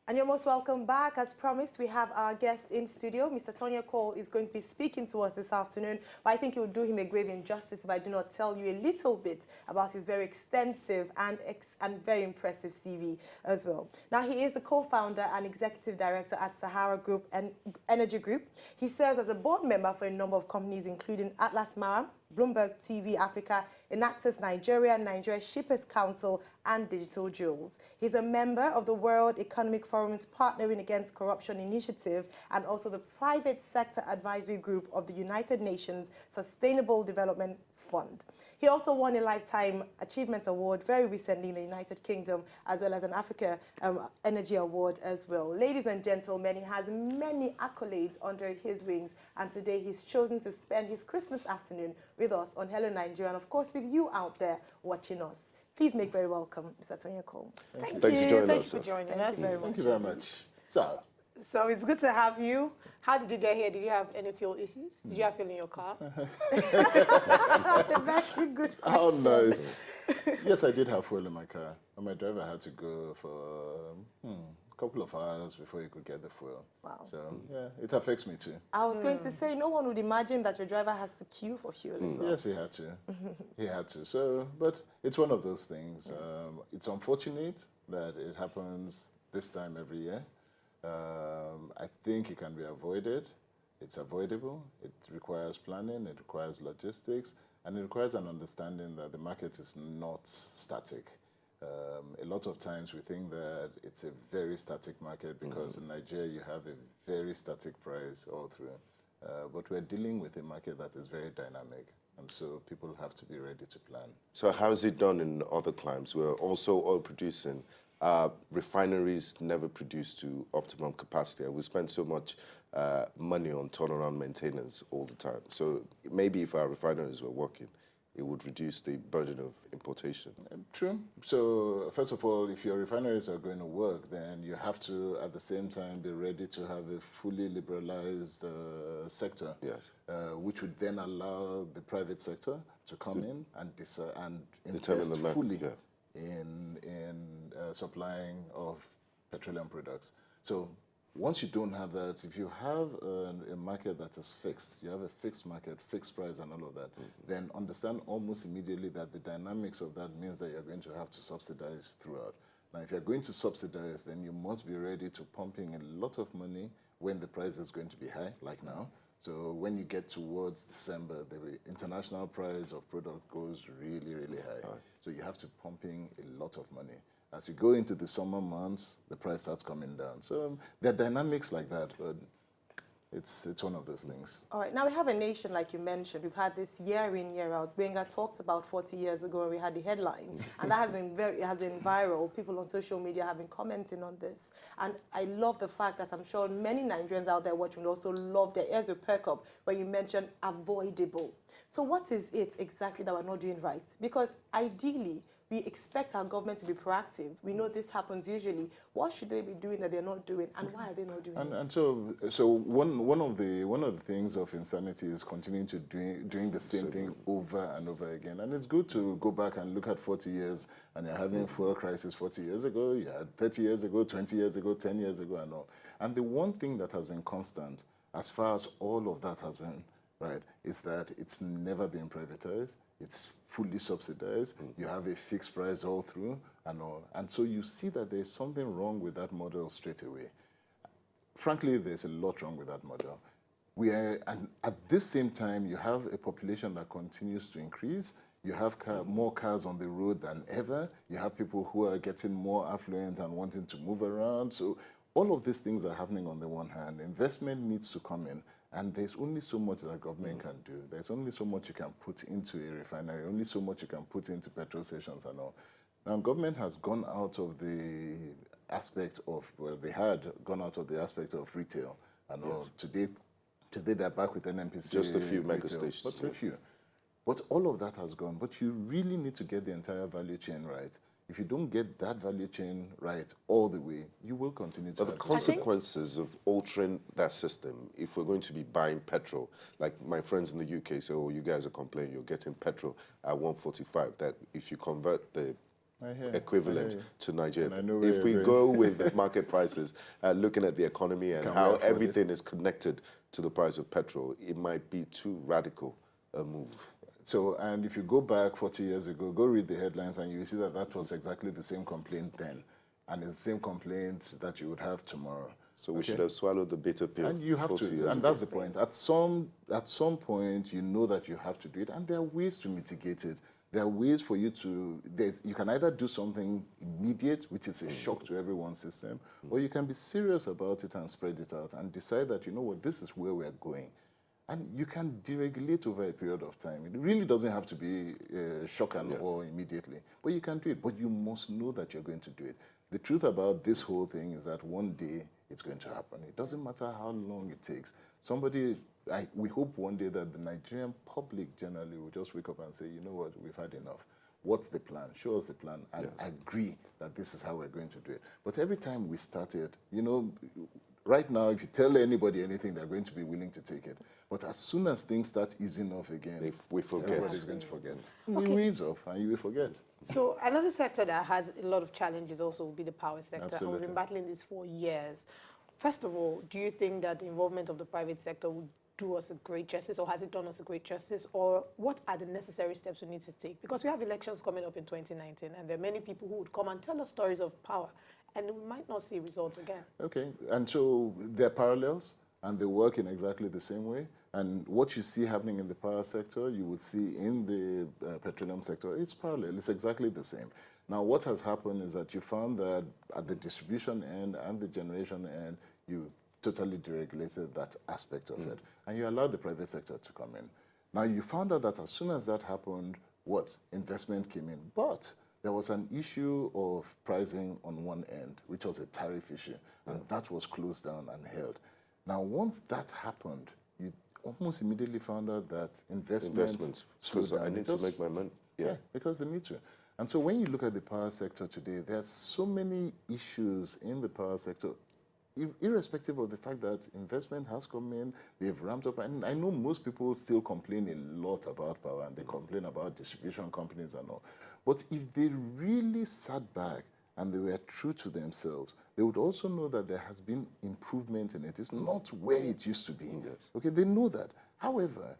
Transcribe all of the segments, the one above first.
And you're most welcome back. As promised, we have our guest in studio. Mr. Tonye Cole is going to be speaking to us this afternoon, but I think it would do him a grave injustice if I do not tell you a little bit about his very extensive and very impressive CV as well. Now, he is the co-founder and executive director at Sahara Group and Energy Group. He serves as a board member for a number of companies, including Atlas Mara, Bloomberg TV Africa, Enactus Nigeria, Nigeria Shippers Council, and Digital Jewels. He's a member of the World Economic Forum's Partnering Against Corruption Initiative and also the Private Sector Advisory Group of the United Nations Sustainable Development Fund. He also won a Lifetime Achievement Award very recently in the United Kingdom, as well as an Africa Energy Award as well. Ladies and gentlemen, he has many accolades under his wings, and today he's chosen to spend his Christmas afternoon with us on Hello Nigeria, and of course with you out there watching us. Please make very welcome Mr. Tonye Cole. Thanks for joining us. Thank you for joining us. Thank you very much. So it's good to have you. How did you get here? Did you have any fuel issues? Did you have fuel in your car? That's a very good question. How nice. Yes, I did have fuel in my car. And my driver had to go for a couple of hours before he could get the fuel. Wow. So, yeah, it affects me too. I was going to say, no one would imagine that your driver has to queue for fuel as well. Yes, he had to. He had to. So, but it's one of those things. Yes. It's unfortunate that it happens this time every year. I think it can be avoided. It's avoidable. It requires planning, it requires logistics, and it requires an understanding that the market is not static. A lot of times we think that it's a very static market because in Nigeria you have a very static price all through. But we're dealing with a market that is very dynamic, and so people have to be ready to plan. So how is it done in other climes? We're also oil producing. Refineries never produce to optimum capacity, and we spend so much money on turnaround maintenance all the time. So maybe if our refineries were working, it would reduce the burden of importation. True. So first of all, if your refineries are going to work, then you have to, at the same time, be ready to have a fully liberalized sector, yes, which would then allow the private sector to come in and determine invest the fully in supplying of petroleum products. So once you don't have that, if you have a market that is fixed, you have a fixed market, fixed price and all of that, then understand almost immediately that the dynamics of that means that you're going to have to subsidize throughout. Now, if you're going to subsidize, then you must be ready to pump in a lot of money when the price is going to be high, like now. So when you get towards December, the international price of product goes really, really high. So you have to pump in a lot of money. As you go into the summer months, the price starts coming down. So there are dynamics like that, but it's one of those things. All right, now we have a nation, like you mentioned. We've had this year in, year out. Benga talked about 40 years ago when we had the headline, and that has been viral. People on social media have been commenting on this. And I love the fact that I'm sure many Nigerians out there watching will also love their ears will perk up when you mention avoidable. So what is it exactly that we're not doing right? Because ideally, we expect our government to be proactive. We know this happens usually. What should they be doing that they're not doing, and why are they not doing it? And so one of the things of insanity is continuing to doing the same thing over and over again. And it's good to go back and look at 40 years, and you're having fuel crisis 40 years ago, you had 30 years ago, 20 years ago, 10 years ago, and all. And the one thing that has been constant, as far as all of that has been, right, is that it's never been privatized. It's fully subsidized. You have a fixed price all through and all. And so you see that there's something wrong with that model straight away. Frankly, there's a lot wrong with that model. And at this same time, you have a population that continues to increase. You have more cars on the road than ever. You have people who are getting more affluent and wanting to move around. So all of these things are happening on the one hand. Investment needs to come in. And there's only so much that government can do. There's only so much you can put into a refinery, only so much you can put into petrol stations and all. Now, government has gone out of the aspect of, well, they had gone out of the aspect of retail and all. Today they're back with NNPC. Just a few mega stations. But a few. But all of that has gone. But you really need to get the entire value chain right. If you don't get that value chain right all the way, you will continue to. But the consequences of altering that system, if we're going to be buying petrol, like my friends in the UK say, oh, you guys are complaining, you're getting petrol at 145, that if you convert the equivalent to Nigeria. And I know where If we you're go with the market prices, looking at the economy and Can we how afford everything is connected to the price of petrol, it might be too radical a move. So, and if you go back 40 years ago, go read the headlines and you will see that that was exactly the same complaint then. And it's the same complaint that you would have tomorrow. So we should have swallowed the bitter pill. And you have 40 to, years and ago. that's the point. At some point, you know that you have to do it, and there are ways to mitigate it. There are ways for you to, you can either do something immediate, which is a shock to everyone's system, or you can be serious about it and spread it out and decide that, you know what, this is where we're going. And you can deregulate over a period of time. It really doesn't have to be shock and awe immediately, but you can do it. But you must know that you're going to do it. The truth about this whole thing is that one day it's going to happen. It doesn't matter how long it takes. We hope one day that the Nigerian public generally will just wake up and say, you know what, we've had enough. What's the plan? Show us the plan and agree that this is how we're going to do it. But every time we started, you know, right now, if you tell anybody anything, they're going to be willing to take it. But as soon as things start easing off again, we forget. Everybody's going to forget. You ease off and you will forget. So another sector that has a lot of challenges also will be the power sector. Absolutely. And we've been battling this for years. First of all, do you think that the involvement of the private sector would do us a great justice, or has it done us a great justice, or what are the necessary steps we need to take? Because we have elections coming up in 2019, and there are many people who would come and tell us stories of power, and we might not see results again. Okay, and so they're parallels, and they work in exactly the same way. And what you see happening in the power sector, you would see in the petroleum sector. It's parallel. It's exactly the same. Now, what has happened is that you found that at the distribution end and the generation end, you totally deregulated that aspect of it. And you allowed the private sector to come in. Now, you found out that as soon as that happened, investment came in. But there was an issue of pricing on one end, which was a tariff issue. And that was closed down and held. Now, once that happened, you almost immediately found out that investment slowed down. I need to make my money. Yeah, because they need to. And so when you look at the power sector today, there are so many issues in the power sector, irrespective of the fact that investment has come in, they've ramped up. And I know most people still complain a lot about power, and they complain about distribution companies and all. But if they really sat back and they were true to themselves, they would also know that there has been improvement in it. It's not where it used to be. Yes. Okay, they know that. However,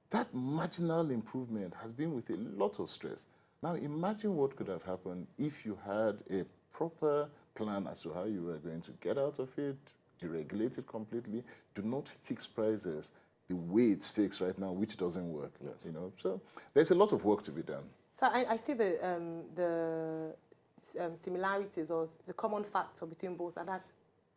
that marginal improvement has been with a lot of stress. Now, imagine what could have happened if you had a proper plan as to how you were going to get out of it, deregulate it completely, do not fix prices the way it's fixed right now, which doesn't work. Yes. You know, so there's a lot of work to be done. So I see the similarities or the common factor between both, and that's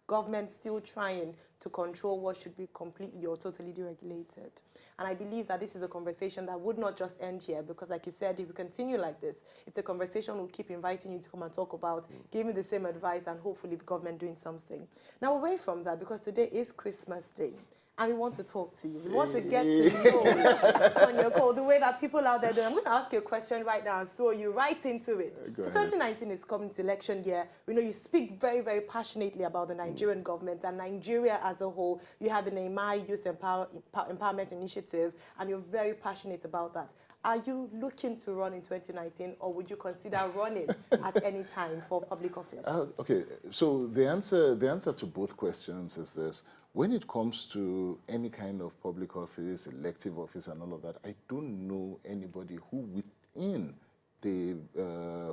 government still trying to control what should be completely or totally deregulated. And I believe that this is a conversation that would not just end here, because like you said, if we continue like this, it's a conversation we'll keep inviting you to come and talk about, giving the same advice, and hopefully the government doing something. Now, away from that, because today is Christmas Day, and we want to talk to you. We want to get to know on your call, the way that people out there do. I'm going to ask you a question right now and throw you right into it. So 2019 is coming to election year. We know you speak very, very passionately about the Nigerian government and Nigeria as a whole. You have the Neymar Youth Empowerment Initiative, and you're very passionate about that. Are you looking to run in 2019, or would you consider running at any time for public office? Okay, so the answer to both questions is this. When it comes to any kind of public office, elective office and all of that, I don't know anybody who within the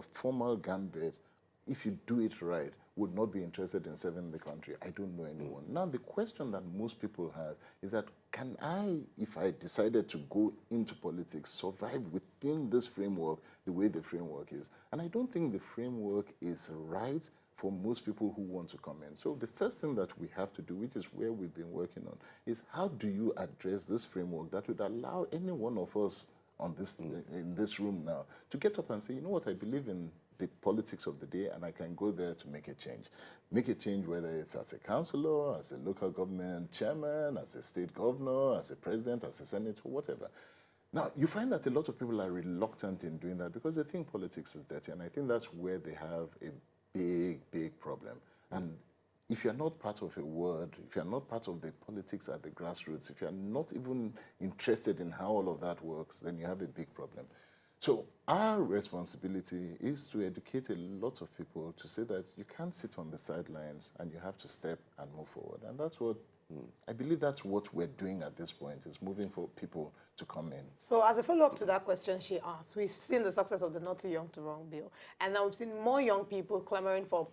formal gambit, if you do it right, would not be interested in serving the country. I don't know anyone. Now, the question that most people have is that, can I, if I decided to go into politics, survive within this framework the way the framework is? And I don't think the framework is right for most people who want to come in. So the first thing that we have to do, which is where we've been working on, is how do you address this framework that would allow any one of us on this, in this room now to get up and say, you know what, I believe in the politics of the day, and I can go there to make a change. Make a change, whether it's as a councillor, as a local government chairman, as a state governor, as a president, as a senator, whatever. Now, you find that a lot of people are reluctant in doing that because they think politics is dirty, and I think that's where they have a big, big problem. And if you're not part of a word, if you're not part of the politics at the grassroots, if you're not even interested in how all of that works, then you have a big problem. So our responsibility is to educate a lot of people to say that you can't sit on the sidelines and you have to step and move forward. And that's what, I believe that's what we're doing at this point, is moving for people to come in. So as a follow-up to that question she asked, we've seen the success of the Not Too Young to Run bill, and now we've seen more young people clamoring for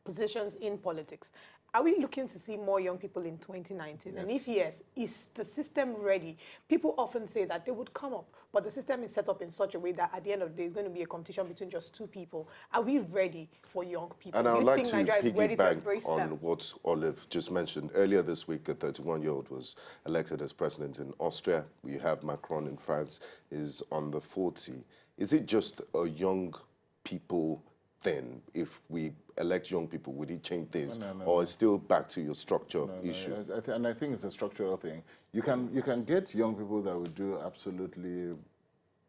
positions in politics. Are we looking to see more young people in 2019? Yes. And if yes, is the system ready? People often say that they would come up, but the system is set up in such a way that at the end of the day, it's going to be a competition between just two people. Are we ready for young people? And I Do would you like think to Nigeria is ready to piggyback embrace on them? what Olive just mentioned. Earlier this week, a 31-year-old was elected as president in Austria. We have Macron in France, is on the 40. Is it just a young people thing? If we elect young people, would it change things? Or it's still back to your structure issue? And I think it's a structural thing. You can get young people that would do absolutely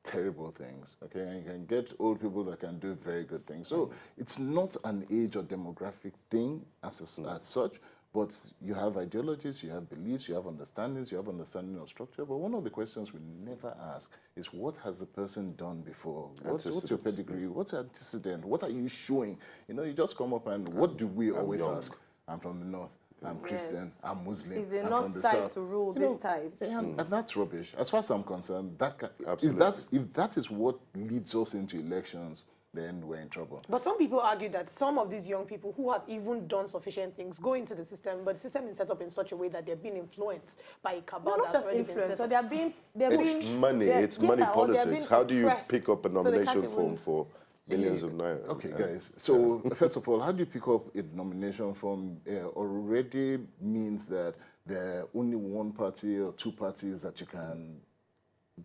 terrible things, okay? And you can get old people that can do very good things. So it's not an age or demographic thing as such, but you have ideologies, you have beliefs, you have understandings, you have understanding of structure. But one of the questions we never ask is, what has the person done before? What's your pedigree? What's your antecedent? What are you showing? You know, you just come up and what do we always ask? I'm from the north. I'm Christian. I'm Muslim. Is the I'm north from the side south. to rule You know, this time? and that's rubbish. As far as I'm concerned, Absolutely. if that is what leads us into elections, then we're in trouble. But some people argue that some of these young people who have even done sufficient things go into the system, but the system is set up in such a way that they're being influenced by a cabal. No, not that's just already been influence. set So up. It's money, it's money or they're politics. being How do you oppressed, pick up a so they can't nomination even- form for millions of naira? Okay, guys. So first of all, how do you pick up a nomination form? Already means that there are only one party or two parties that you can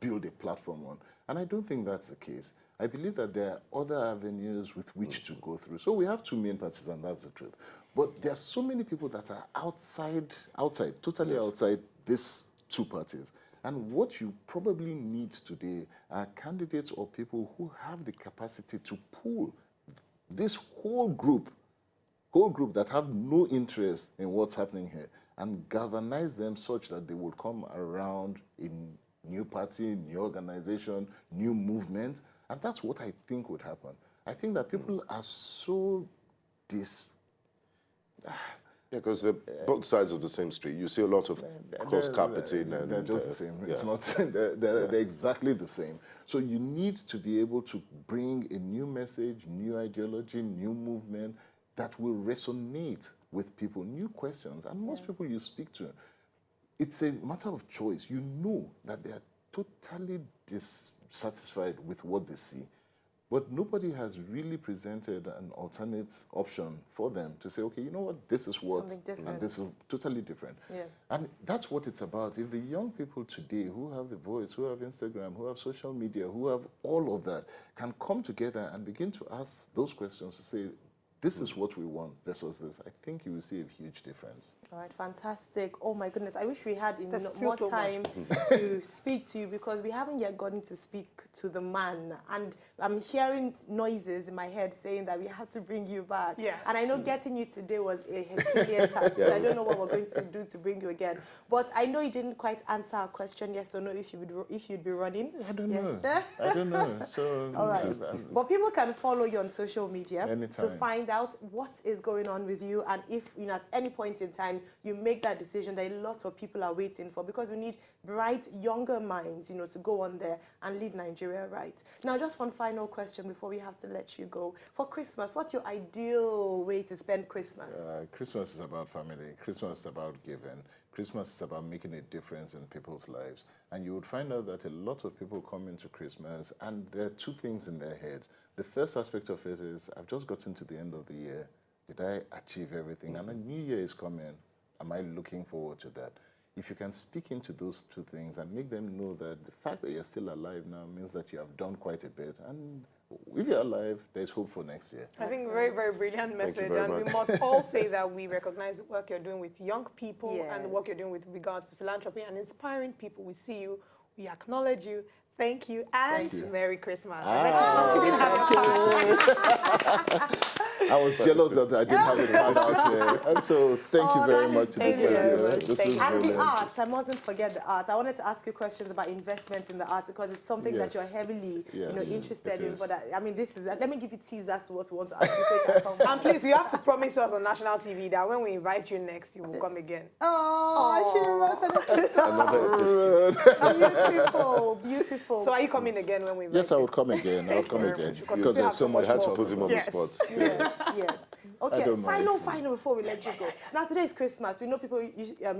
build a platform on. And I don't think that's the case. I believe that there are other avenues with which to go through. So we have two main parties, and that's the truth. But there are so many people that are totally outside these two parties. And what you probably need today are candidates or people who have the capacity to pull this whole group that have no interest in what's happening here and galvanize them such that they will come around in new party, new organization, new movement. And that's what I think would happen. I think that people are so Yeah, because they're both sides of the same street. You see a lot of cross-carpeting. And they're just the same. yeah. It's not. They're exactly the same. So you need to be able to bring a new message, new ideology, new movement that will resonate with people, new questions. And most people you speak to, it's a matter of choice. You know that they are totally dissatisfied with what they see. But nobody has really presented an alternate option for them to say, okay, you know what, this is what, Something different. and this is totally different. Yeah. And that's what it's about. If the young people today who have the voice, who have Instagram, who have social media, who have all of that, can come together and begin to ask those questions to say, this is what we want versus this, I think you will see a huge difference. All right, fantastic. Oh my goodness, I wish we had There's more still so much. time to speak to you, because we haven't yet gotten to speak to the man. And I'm hearing noises in my head saying that we have to bring you back. Yes. And I know getting you today was a Herculean task. So I don't know what we're going to do to bring you again. But I know you didn't quite answer our question, yes or no, if you'd be running. I don't Yes. know. I don't know. So, All right. But people can follow you on social media to Anytime. find out what is going on with you, and if at any point in time you make that decision that a lot of people are waiting for, because we need bright younger minds, to go on there and lead Nigeria right. Now, just one final question before we have to let you go. For Christmas, what's your ideal way to spend Christmas? Christmas is about family. Christmas is about giving. Christmas is about making a difference in people's lives. And you would find out that a lot of people come into Christmas and there are two things in their heads. The first aspect of it is, I've just gotten to the end of the year. Did I achieve everything? And a new year is coming. Am I looking forward to that? If you can speak into those two things and make them know that the fact that you're still alive now means that you have done quite a bit. And if you're alive, there's hope for next year. I think very, very brilliant Thank you message. very And we much. must all say that we recognize the work you're doing with young people Yes. and the work you're doing with regards to philanthropy and inspiring people. We see you, we acknowledge you. Thank you, and Thank you. Merry Christmas. Ah, I bet you continue to have your I was jealous that I didn't have a card out here. And so thank you very much. Thank you. This is And the brilliant. arts, I mustn't forget the arts. I wanted to ask you questions about investment in the arts because it's something that you're heavily interested in. But I mean, this is, let me give you tease as to what we want to ask you. So you can come back. And please, you have to promise us on national TV that when we invite you next, you will come again. Oh, she wrote Another episode. Beautiful, beautiful. So are you coming again when we invite Yes, I would come again. I'll come again. Because there's so much I had to more. put him on the spot. Yes, yes. Okay, don't mind. final before we let you go. Now, today is Christmas. We know people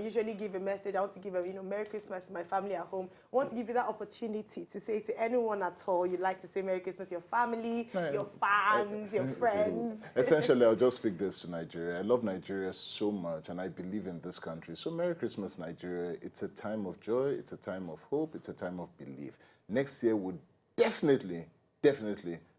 usually give a message. I want to give a, Merry Christmas to my family at home. I want to give you that opportunity to say to anyone at all you'd like to say Merry Christmas, your family, your fans, your friends. Essentially, I'll just speak this to Nigeria. I love Nigeria so much, and I believe in this country. So Merry Christmas, Nigeria. It's a time of joy. It's a time of hope. It's a time of belief. Next year would definitely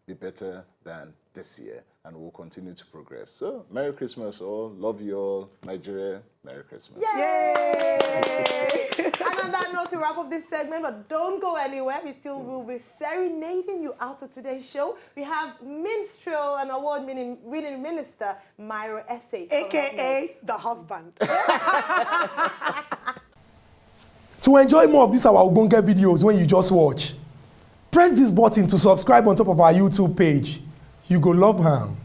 be better than this year, and we'll continue to progress. So, Merry Christmas all. Love you all. Nigeria, Merry Christmas. Yay! And on that note, to wrap up this segment, but don't go anywhere. We still will be serenading you out of today's show. We have minstrel and award-winning minister, Myro Essay. AKA the husband. To enjoy more of these our Ogbonge videos when you just watch, press this button to subscribe on top of our YouTube page. You go love am.